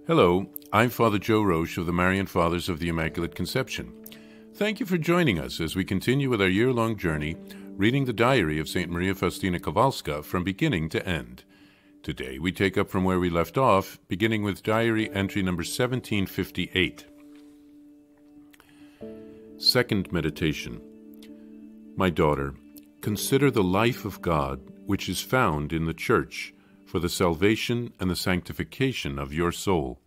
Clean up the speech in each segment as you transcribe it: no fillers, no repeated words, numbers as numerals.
Hello, I'm Father Joe Roesch of the Marian Fathers of the Immaculate Conception. Thank you for joining us as we continue with our year-long journey reading the diary of St. Maria Faustina Kowalska from beginning to end. Today we take up from where we left off, beginning with diary entry number 1758. Second meditation. My daughter, consider the life of God which is found in the Church for the salvation and the sanctification of your soul.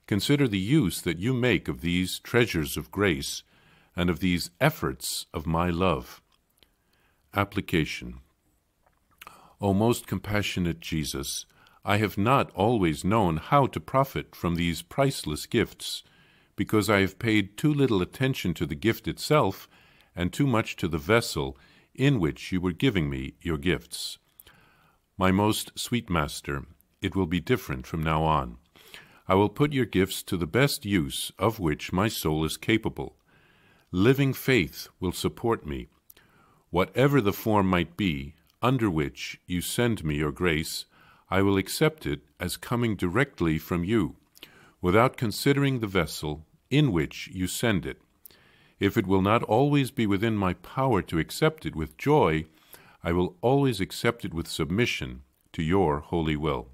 Consider the use that you make of these treasures of grace and of these efforts of my love. Application. O most compassionate Jesus, I have not always known how to profit from these priceless gifts, because I have paid too little attention to the gift itself and too much to the vessel in which you were giving me your gifts. My most sweet Master, it will be different from now on. I will put your gifts to the best use of which my soul is capable. Living faith will support me. Whatever the form might be under which you send me your grace, I will accept it as coming directly from you, without considering the vessel in which you send it. If it will not always be within my power to accept it with joy, I will always accept it with submission to your holy will.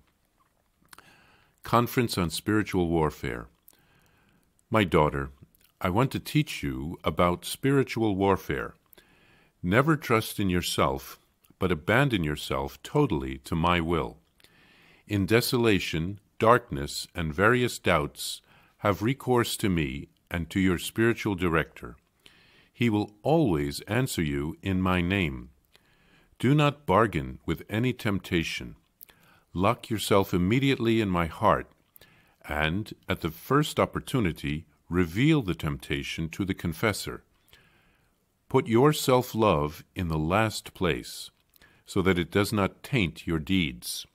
Conference on Spiritual Warfare. My daughter, I want to teach you about spiritual warfare. Never trust in yourself, but abandon yourself totally to my will. In desolation, darkness, and various doubts, have recourse to me and to your spiritual director. He will always answer you in my name. Do not bargain with any temptation. Lock yourself immediately in my heart, and, at the first opportunity, reveal the temptation to the confessor. Put your self-love in the last place, so that it does not taint your deeds.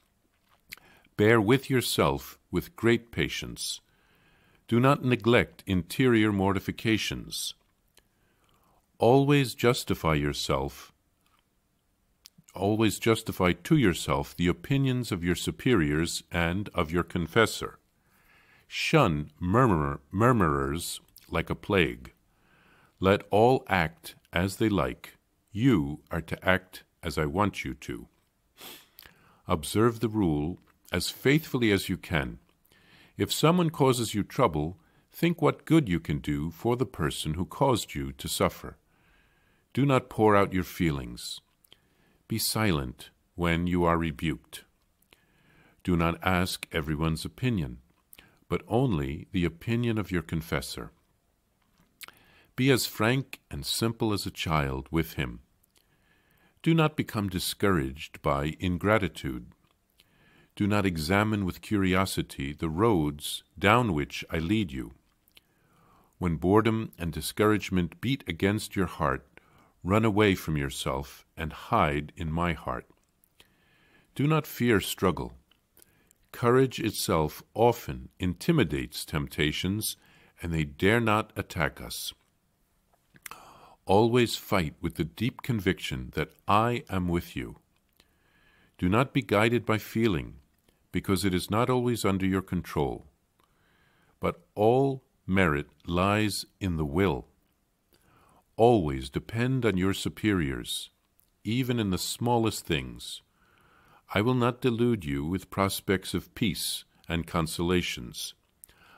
Bear with yourself with great patience. Do not neglect interior mortifications. Always justify to yourself the opinions of your superiors and of your confessor. Shun murmurers like a plague. Let all act as they like. You are to act as I want you to. Observe the rule as faithfully as you can. If someone causes you trouble, think what good you can do for the person who caused you to suffer. Do not pour out your feelings. Be silent when you are rebuked. Do not ask everyone's opinion, but only the opinion of your confessor. Be as frank and simple as a child with him. Do not become discouraged by ingratitude. Do not examine with curiosity the roads down which I lead you. When boredom and discouragement beat against your heart, run away from yourself and hide in my heart. Do not fear struggle. Courage itself often intimidates temptations, and they dare not attack us. Always fight with the deep conviction that I am with you. Do not be guided by feeling, because it is not always under your control. But all merit lies in the will. Always depend on your superiors, even in the smallest things. I will not delude you with prospects of peace and consolations.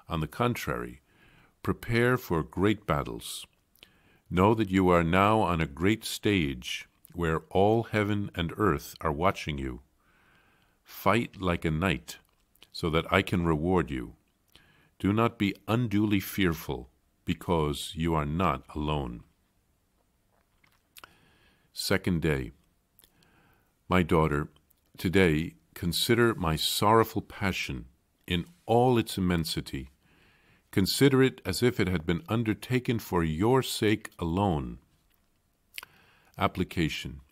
On the contrary, prepare for great battles. Know that you are now on a great stage where all heaven and earth are watching you. Fight like a knight, so that I can reward you. Do not be unduly fearful, because you are not alone. Second day. My daughter, today consider my sorrowful passion in all its immensity. Consider it as if it had been undertaken for your sake alone. Application.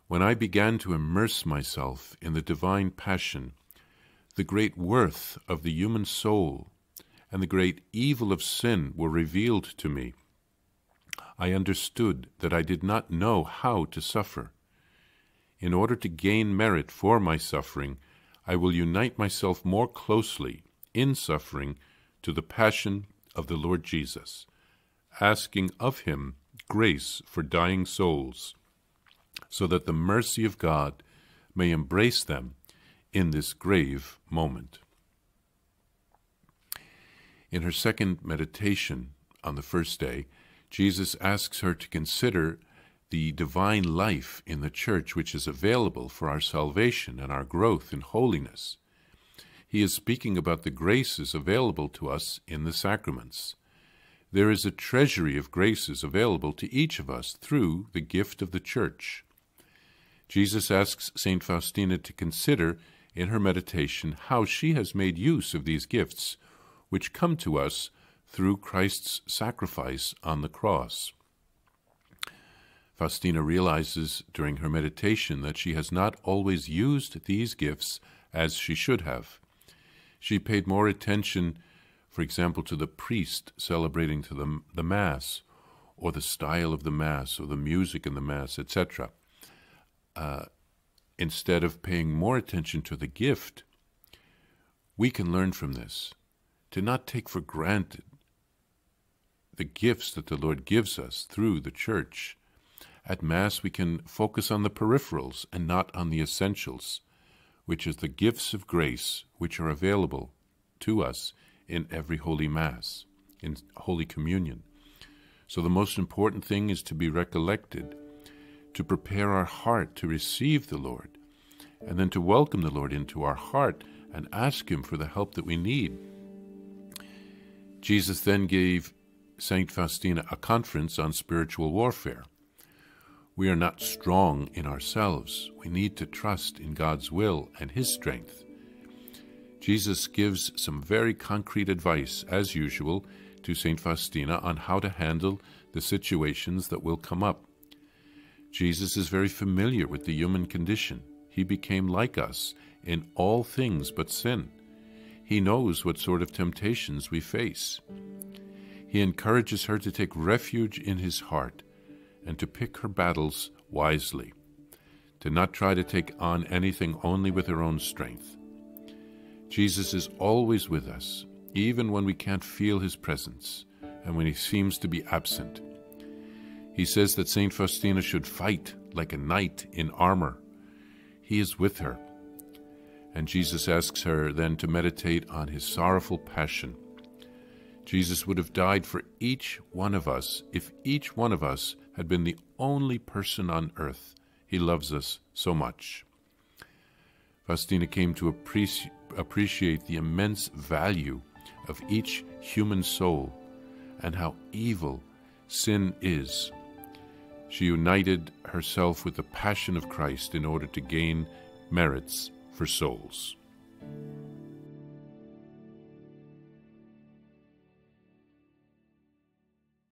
When I began to immerse myself in the divine passion, the great worth of the human soul and the great evil of sin were revealed to me. I understood that I did not know how to suffer. In order to gain merit for my suffering, I will unite myself more closely in suffering to the passion of the Lord Jesus, asking of him grace for dying souls, so that the mercy of God may embrace them in this grave moment. In her second meditation on the first day, Jesus asks her to consider the divine life in the church which is available for our salvation and our growth in holiness. He is speaking about the graces available to us in the sacraments. There is a treasury of graces available to each of us through the gift of the church. Jesus asks St. Faustina to consider in her meditation how she has made use of these gifts which come to us through Christ's sacrifice on the cross. Faustina realizes during her meditation that she has not always used these gifts as she should have. She paid more attention, for example, to the priest celebrating to the Mass, or the style of the Mass, or the music in the Mass, etc., instead of paying more attention to the gift. We can learn from this to not take for granted the gifts that the Lord gives us through the church. At Mass, we can focus on the peripherals and not on the essentials, which is the gifts of grace which are available to us in every Holy Mass, in Holy Communion. So the most important thing is to be recollected, to prepare our heart to receive the Lord, and then to welcome the Lord into our heart and ask him for the help that we need. Jesus then gave St. Faustina a conference on spiritual warfare. We are not strong in ourselves. We need to trust in God's will and his strength. Jesus gives some very concrete advice, as usual, to St. Faustina on how to handle the situations that will come up. Jesus is very familiar with the human condition. He became like us in all things but sin. He knows what sort of temptations we face. He encourages her to take refuge in his heart and to pick her battles wisely, to not try to take on anything only with her own strength. Jesus is always with us, even when we can't feel his presence and when he seems to be absent. He says that St. Faustina should fight like a knight in armor. He is with her. And Jesus asks her then to meditate on his sorrowful passion. Jesus would have died for each one of us if each one of us had been the only person on earth. He loves us so much. Faustina came to appreciate the immense value of each human soul and how evil sin is. She united herself with the passion of Christ in order to gain merits for souls.